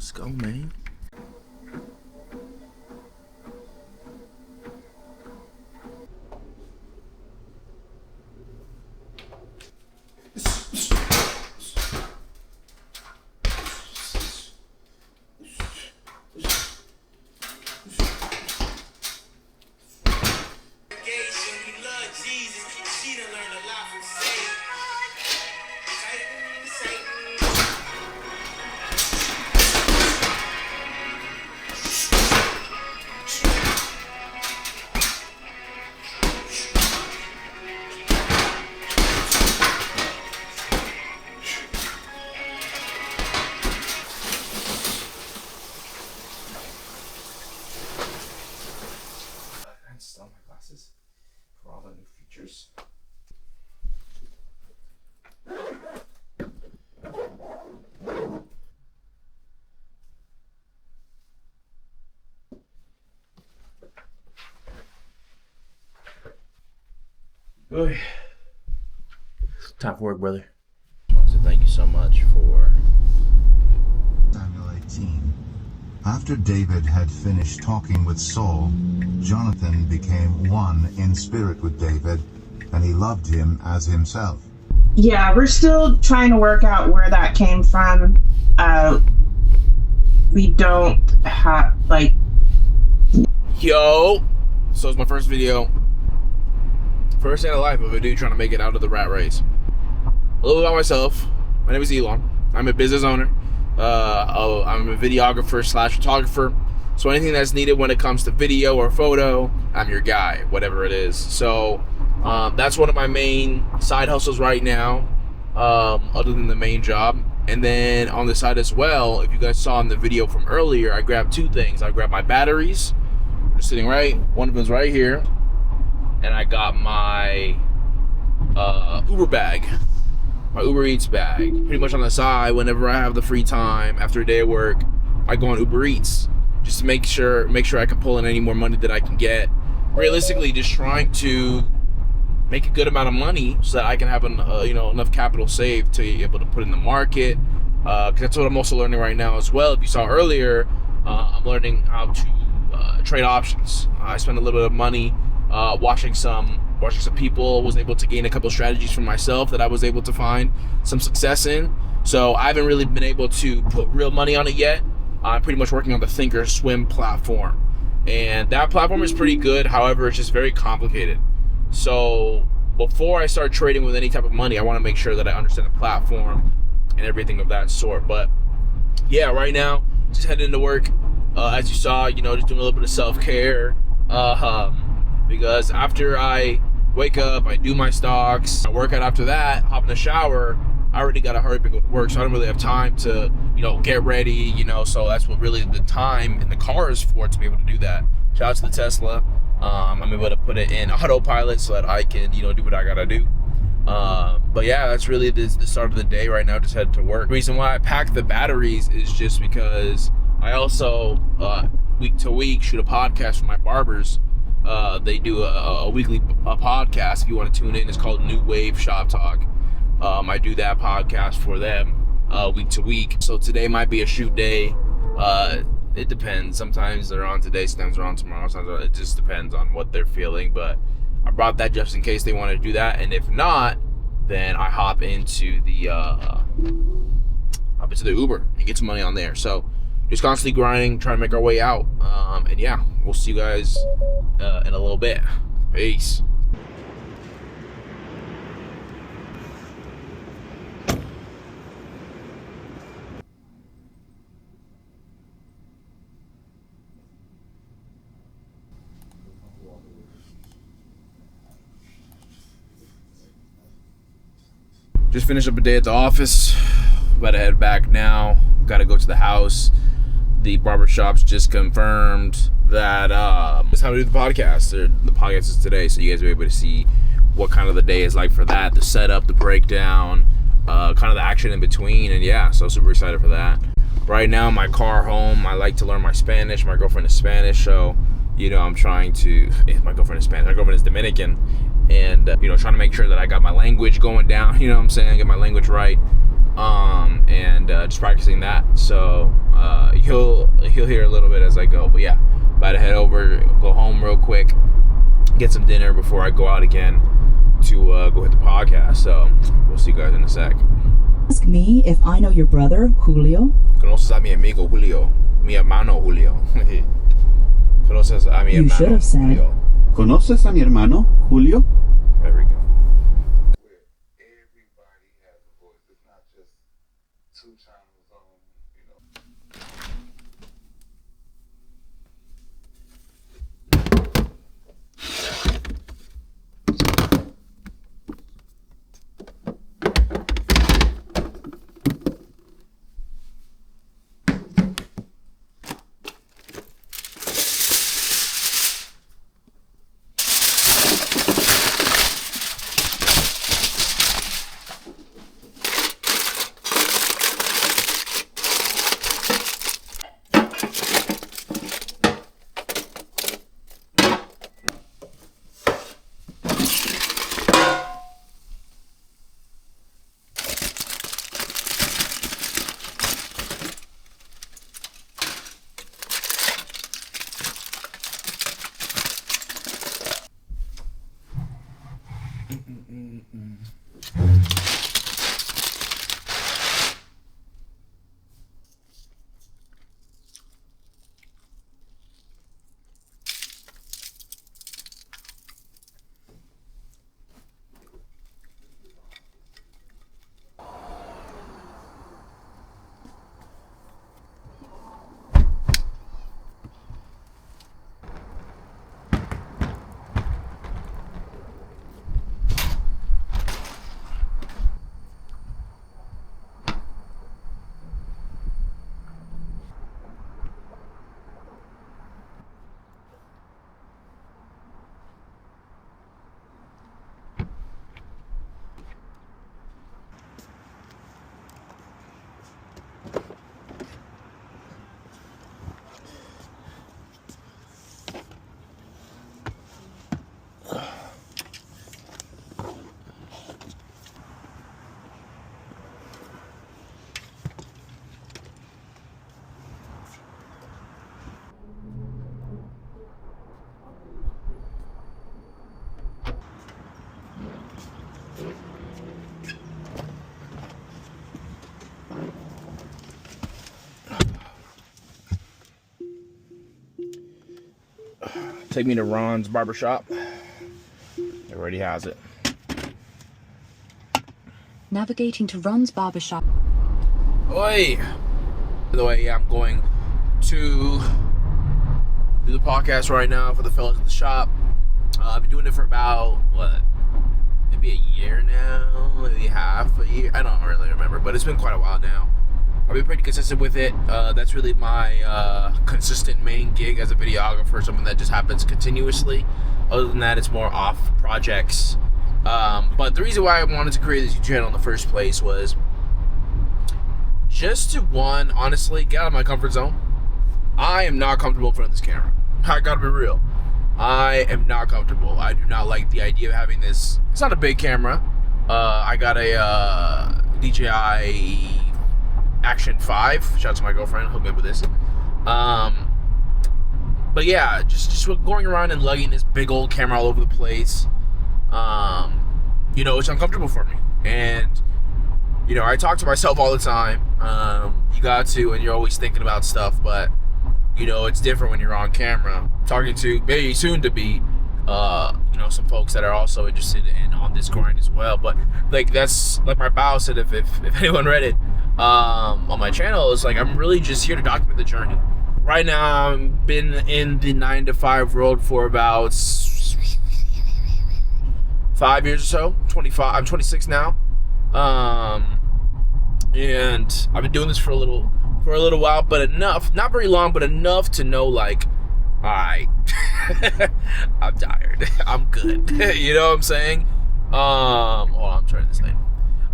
Let's go, man. Install my glasses for all the new features. Oy. Time for work, brother. I want to thank you so much for Samuel 18. After David had finished talking with Saul, Jonathan became one in spirit with David, and he loved him as himself. Yeah, we're still trying to work out where that came from. We don't have, Yo! So it's my first video. First day of life of a dude trying to make it out of the rat race. A little bit about myself. My name is Elon. I'm a business owner. I'm a videographer / photographer. So anything that's needed when it comes to video or photo, I'm your guy, whatever it is. So that's one of my main side hustles right now, other than the main job. And then on the side as well, if you guys saw in the video from earlier, I grabbed two things. I grabbed my batteries, they're sitting right, one of them's right here, and I got my Uber bag. My Uber Eats bag. Pretty much on the side, whenever I have the free time after a day of work, I go on Uber Eats just to make sure I can pull in any more money that I can get. Realistically, just trying to make a good amount of money so that I can have enough capital saved to be able to put in the market. Because that's what I'm also learning right now as well. If you saw earlier, I'm learning how to trade options. I spent a little bit of money watching some people, was able to gain a couple strategies for myself that I was able to find some success in. So I haven't really been able to put real money on it yet. I'm pretty much working on the Thinkorswim platform, and that platform is pretty good. However, it's just very complicated. So before I start trading with any type of money, I want to make sure that I understand the platform and everything of that sort. But yeah, right now, just heading into work. As you saw, just doing a little bit of self-care. Because after I wake up, I do my stocks, I work out after that, hop in the shower, I already got to hurry up and go to work, so I don't really have time to, get ready, so that's what really the time in the car is for, to be able to do that. Shout out to the Tesla. I'm able to put it in autopilot so that I can, do what I got to do. But yeah, that's really the start of the day right now, just headed to work. The reason why I packed the batteries is just because I also, week to week, shoot a podcast for my barbers. They do a weekly podcast. If you want to tune in, it's called New Wave Shop Talk. I do that podcast for them week to week. So today might be a shoot day. It depends. Sometimes they're on today, sometimes they're on tomorrow. Sometimes it just depends on what they're feeling. But I brought that just in case they want to do that. And if not, then I hop into the Uber and get some money on there. So just constantly grinding, trying to make our way out. And yeah, we'll see you guys in a little bit. Peace. Just finished up a day at the office. About to head back now. Got to go to the house. The barbershop's just confirmed that it's time to do the podcast. The podcast is today, so you guys will be able to see what kind of the day is like for that, the setup, the breakdown, kind of the action in between, and yeah, so super excited for that. Right now, my car home, I like to learn my Spanish. My girlfriend is Spanish, so I'm trying to. My girlfriend is Spanish. My girlfriend is Dominican, and trying to make sure that I got my language going down. You know what I'm saying? Get my language right, and just practicing that. So You'll hear a little bit as I go. But yeah, about to head over, go home real quick, get some dinner before I go out again to go hit the podcast. So we'll see you guys in a sec. Ask me if I know your brother, Julio. Conoces a mi amigo Julio. Mi hermano Julio. Conoces a mi hermano. You should have said. Julio. ¿Conoces a mi hermano, Julio? There we go. Everybody has a voice. It's not just two channels on, you know. Take me to Ron's barbershop. It already has it. Navigating to Ron's barbershop. Oi! By the way, yeah, I'm going to do the podcast right now for the fellas in the shop. I've been doing it for about, maybe a year now? Maybe half a year? I don't really remember, but it's been quite a while now. I've been pretty consistent with it. That's really my consistent main gig as a videographer, something that just happens continuously. Other than that, it's more off projects. But the reason why I wanted to create this YouTube channel in the first place was just to, one, honestly, get out of my comfort zone. I am not comfortable in front of this camera. I gotta be real. I am not comfortable. I do not like the idea of having this. It's not a big camera. I got a DJI Action 5. Shout out to my girlfriend, hooked me up with this. But yeah, just going around and lugging this big old camera all over the place, it's uncomfortable for me. And I talk to myself all the time. You got to, and you're always thinking about stuff, but it's different when you're on camera. Talking to maybe soon to be some folks that are also interested in on this grind as well. But that's like my bio said, if anyone read it on my channel, is I'm really just here to document the journey. Right now, I've been in the 9-to-5 world for about 5 years or so. 25. I'm 26 now, and I've been doing this for a little while, but enough, not very long, but enough to know alright, I'm tired. I'm good. You know what I'm saying? I'm trying this lane.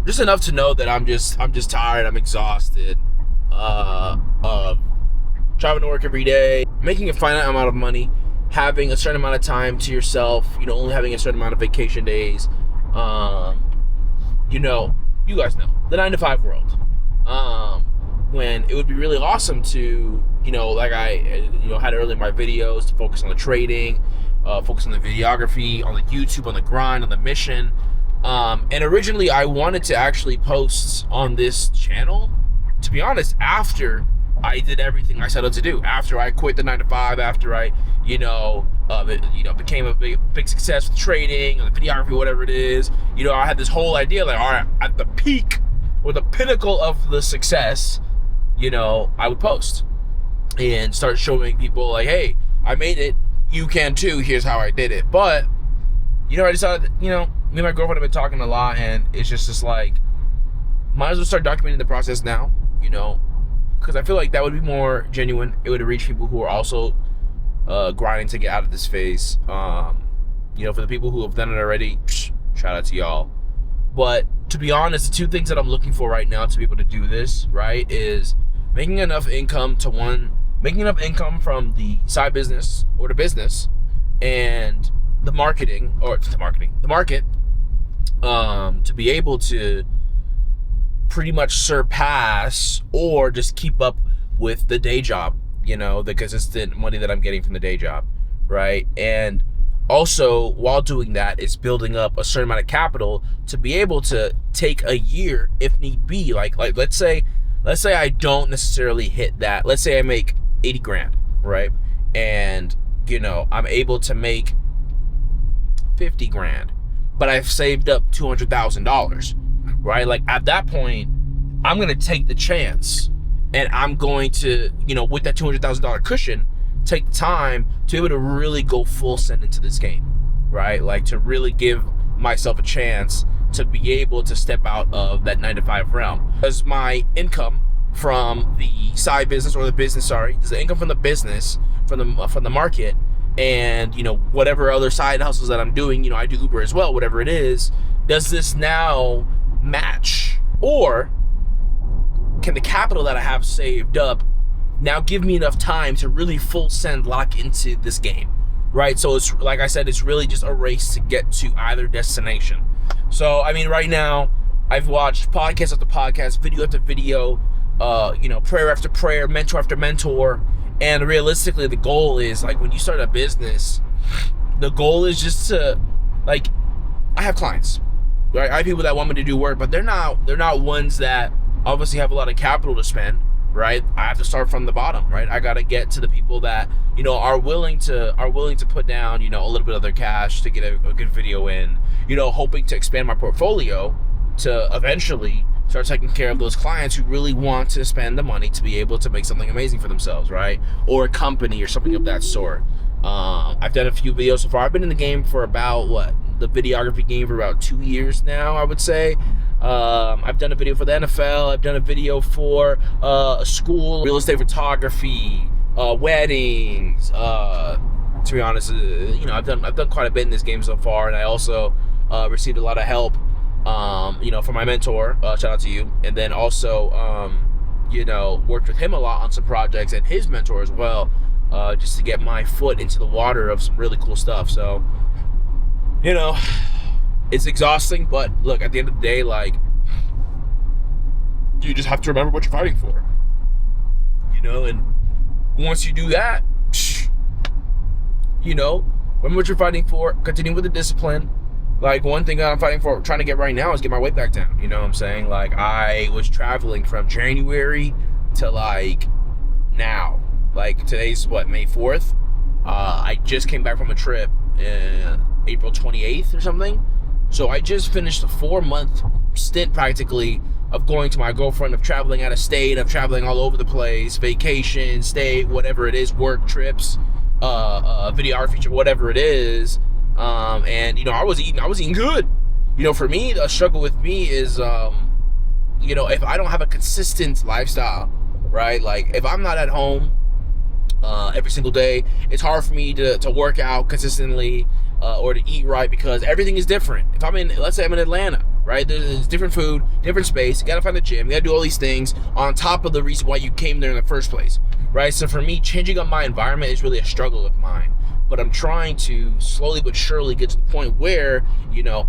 Just enough to know that I'm just tired. I'm exhausted. Driving to work every day, making a finite amount of money, having a certain amount of time to yourself. Only having a certain amount of vacation days. You guys know the 9-to-5 world. when it would be really awesome to, like I, had earlier in my videos, to focus on the trading, focus on the videography, on the YouTube, on the grind, on the mission. And originally I wanted to actually post on this channel, to be honest, after I did everything I set out to do, after I quit the 9-to-5, after I, became a big success with trading, or the videography, whatever it is. I had this whole idea, like, all right, at the peak or the pinnacle of the success, I would post and start showing people, like, hey, I made it, you can too, here's how I did it. But, I decided, me and my girlfriend have been talking a lot, and it's just like, might as well start documenting the process now, because I feel like that would be more genuine. It would reach people who are also grinding to get out of this phase. For the people who have done it already, shout out to y'all. But to be honest, the two things that I'm looking for right now to be able to do this, right, is making enough income from the side business or the business and the market, to be able to pretty much surpass or just keep up with the day job, the consistent money that I'm getting from the day job, right? And also, while doing that, is building up a certain amount of capital to be able to take a year if need be. Like let's say I don't necessarily hit that. Let's say I make 80 grand, right? And, I'm able to make 50 grand, but I've saved up $200,000, right? Like, at that point, I'm going to take the chance, and I'm going to, with that $200,000 cushion, take the time to be able to really go full send into this game, right? Like, to really give myself a chance to be able to step out of that 9-to-5 realm. As my income from the side business, or the business, does the income from the business, from the market, and whatever other side hustles that I'm doing, I do Uber as well, whatever it is, does this now match? Or can the capital that I have saved up now give me enough time to really full send lock into this game, right? So it's, like I said, it's really just a race to get to either destination. So, right now, I've watched podcast after podcast, video after video, prayer after prayer, mentor after mentor. And realistically, the goal is, like, when you start a business, the goal is just to, like, I have clients, right? I have people that want me to do work, but they're not ones that obviously have a lot of capital to spend, right? I have to start from the bottom, right? I got to get to the people that, are willing to put down, a little bit of their cash to get a good video in, hoping to expand my portfolio to eventually start taking care of those clients who really want to spend the money to be able to make something amazing for themselves, right? Or a company or something of that sort. I've done a few videos so far. I've been in the game for about, the videography game for about 2 years now, I would say. I've done a video for the NFL. I've done a video for a school, real estate photography, weddings. To be honest, I've done quite a bit in this game so far, and I also received a lot of help, from my mentor. Shout out to you. And then also, worked with him a lot on some projects, and his mentor as well, just to get my foot into the water of some really cool stuff. So, it's exhausting, but look, at the end of the day, like, you just have to remember what you're fighting for, and once you do that, remember what you're fighting for, continue with the discipline. Like, one thing that I'm fighting for, trying to get right now, is get my weight back down. You know what I'm saying? Like, I was traveling from January to, like, now. Like, today's, May 4th? I just came back from a trip April 28th or something. So I just finished a 4-month stint, practically, of going to my girlfriend, of traveling out of state, of traveling all over the place, vacation, state, whatever it is, work trips, videography, whatever it is. And I was eating good. For me, the struggle with me is, if I don't have a consistent lifestyle, right? Like, if I'm not at home every single day, it's hard for me to work out consistently, or to eat right, because everything is different. If let's say I'm in Atlanta, right? There's different food, different space. You gotta find the gym. You gotta do all these things on top of the reason why you came there in the first place, right? So for me, changing up my environment is really a struggle of mine. But I'm trying to slowly but surely get to the point where,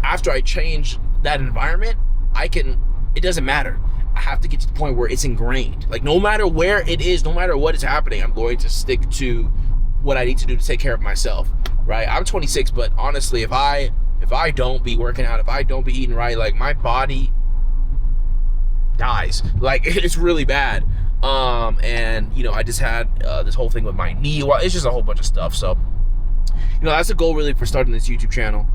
after I change that environment, it doesn't matter. I have to get to the point where it's ingrained. Like, no matter where it is, no matter what is happening, I'm going to stick to what I need to do to take care of myself, right? I'm 26, but honestly, if I don't be working out, if I don't be eating right, like, my body dies. Like, it's really bad. And you know, I just had this whole thing with my knee. Well, it's just a whole bunch of stuff. So, you know, that's the goal really for starting this YouTube channel.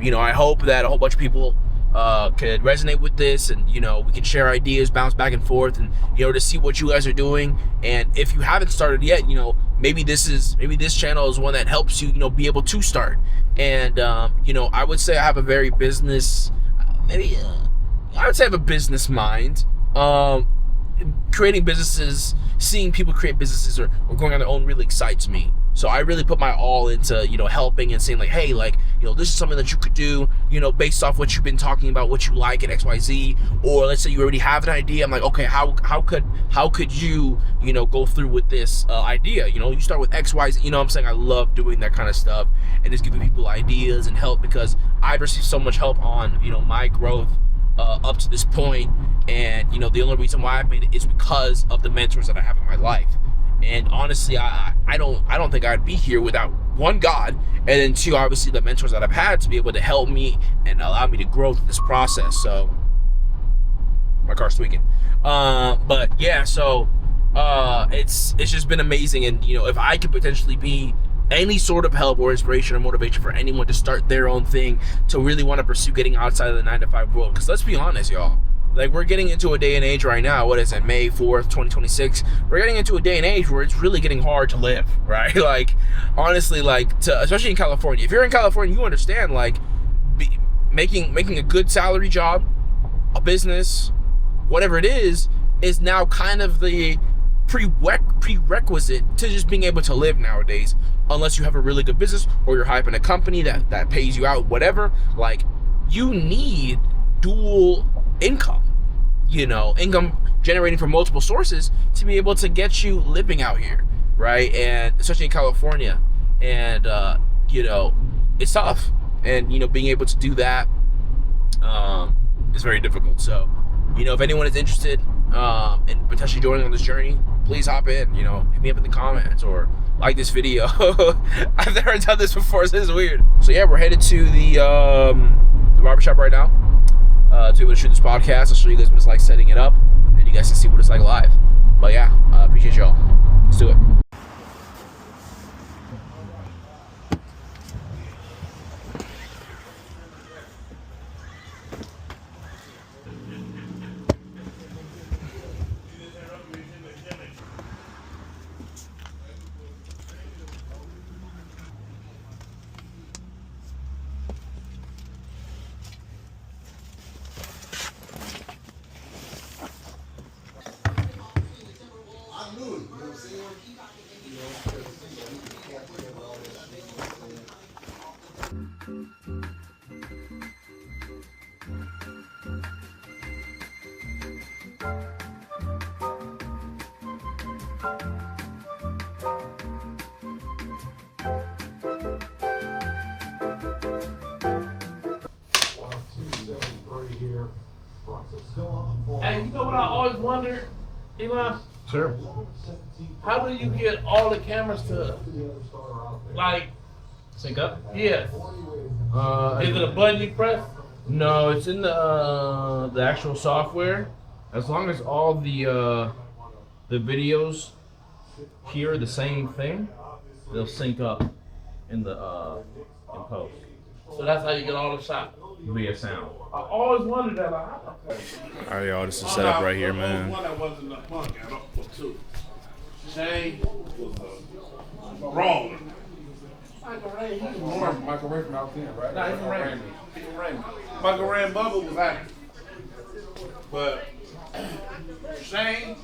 You know, I hope that a whole bunch of people could resonate with this, and you know, we can share ideas, bounce back and forth, and you know, to see what you guys are doing. And if you haven't started yet, you know, maybe this channel is one that helps you, you know, be able to start. And you know, I would say I have a very business, I would say I have a business mind. Creating businesses, seeing people create businesses or going on their own really excites me. So I really put my all into, you know, helping and saying like, hey, like, you know, this is something that you could do, you know, based off what you've been talking about, what you like at XYZ. Or let's say you already have an idea. I'm like, okay, how could you, you know, go through with this idea? You know, you start with XYZ. You know what I'm saying? I love doing that kind of stuff and just giving people ideas and help, because I've received so much help on, you know, my growth up to this point. And you know, the only reason why I've made it is because of the mentors that I have in my life. And honestly, I don't think I'd be here without, one, God, and then two, obviously the mentors that I've had to be able to help me and allow me to grow through this process. So my car's tweaking. But yeah, so it's just been amazing. And you know, if I could potentially be any sort of help or inspiration or motivation for anyone to start their own thing, to really want to pursue getting outside of the 9-to-5 world, because let's be honest, y'all, like, we're getting into a day and age right now, what is it, May 4th, 2026, we're getting into a day and age where it's really getting hard to live, right? Like, honestly, like, especially in California, if you're in California, you understand, like, making a good salary job, a business, whatever it is now kind of the prerequisite to just being able to live nowadays, unless you have a really good business or you're hyping a company that pays you out, whatever. Like, you need dual income, you know, income generating from multiple sources to be able to get you living out here, right? And especially in California. And you know, it's tough, and you know, being able to do that is very difficult. So, you know, if anyone is interested in potentially joining on this journey, please hop in, you know, hit me up in the comments or like this video. I've never done this before, so this is weird. So yeah, we're headed to the barbershop right now to be able to shoot this podcast. I'll show you guys what it's like setting it up, and you guys can see what it's like live. But yeah, appreciate y'all. Let's do it. And you know what I always wondered, Elon? Sure. How do you get all the cameras to, like, Sync up? yes? Is it a button you press? No, it's in the actual software. As long as all the videos hear the same thing, they'll sync up in the in post So that's how you get all the shots. via sound. I always wondered that. Like, how the All right, y'all, this is set up right here, man. One that wasn't a punk, I don't put two. Shane was a wrong. Michael Ray, he was warm. Michael Ray from out there, right? Nah, he's from Raymond. He's from Raymond. Michael Ray and Bubba was acting. But Shane,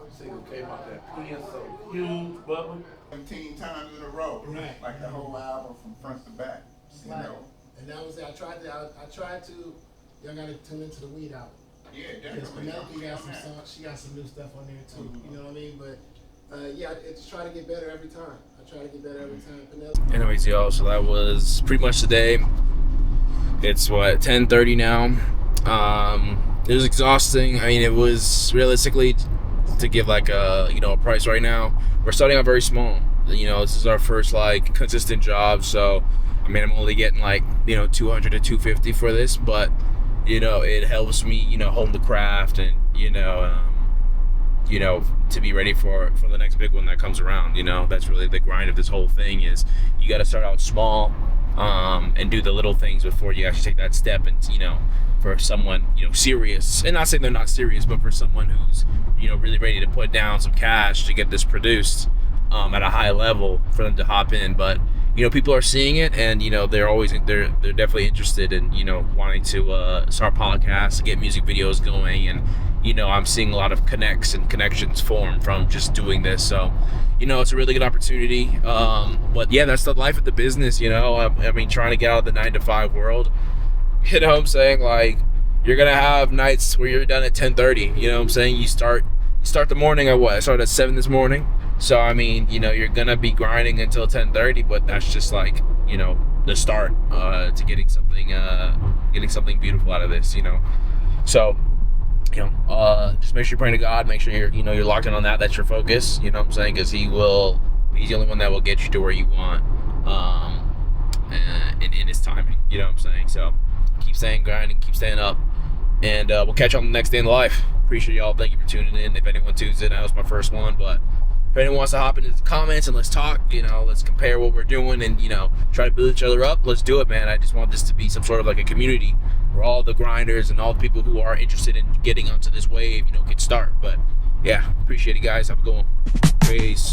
single came out that pen so huge, Bubba. 17 times in a row, Right. like the whole album from front to back. You Right. know? And that was it. I tried to, y'all gotta tune into the Weed album. Yeah, Because definitely. Penelope got some songs, she got some new stuff on there too, you know what I mean? But, yeah, I just try to get better every time. I try to get better every time. Penelope. Anyways, y'all, so that was pretty much the day. It's what, 10:30 now. It was exhausting. I mean, it was realistically, to give like a, you know, a price right now, we're starting out very small. You know, this is our first like consistent job, so I mean, I'm only getting like, you know, 200 to 250 for this, but you know, it helps me, you know, hone the craft and you know, to be ready for the next big one that comes around. You know, that's really the grind of this whole thing, is you got to start out small and do the little things before you actually take that step. And you know, for someone, you know, serious, and not saying they're not serious, but for someone who's, you know, really ready to put down some cash to get this produced at a high level, for them to hop in. But you know, people are seeing it, and you know, they're definitely interested in, you know, wanting to start podcasts, get music videos going, and you know, I'm seeing a lot of connections form from just doing this. So, you know, it's a really good opportunity. But yeah, that's the life of the business. You know, I mean, trying to get out of the 9-to-5 world. You know what I'm saying? Like, you're gonna have nights where you're done at 10:30. You know what I'm saying? You start the morning at what? I started at 7 this morning. So I mean, you know, you're gonna be grinding until 10:30, but that's just like, you know, the start to getting something beautiful out of this. You know, so you know, just make sure you're praying to God. Make sure you're locked in on that. That's your focus. You know what I'm saying? Because He's the only one that will get you to where you want, in His timing. You know what I'm saying? So keep staying grinding, keep staying up, and we'll catch you on the next day in the life. Appreciate y'all. Thank you for tuning in. If anyone tunes in, that was my first one, but if anyone wants to hop into the comments and let's talk, you know, let's compare what we're doing and, you know, try to build each other up, let's do it, man. I just want this to be some sort of like a community where all the grinders and all the people who are interested in getting onto this wave, you know, can start. But yeah, appreciate it, guys. Have a good one. Peace.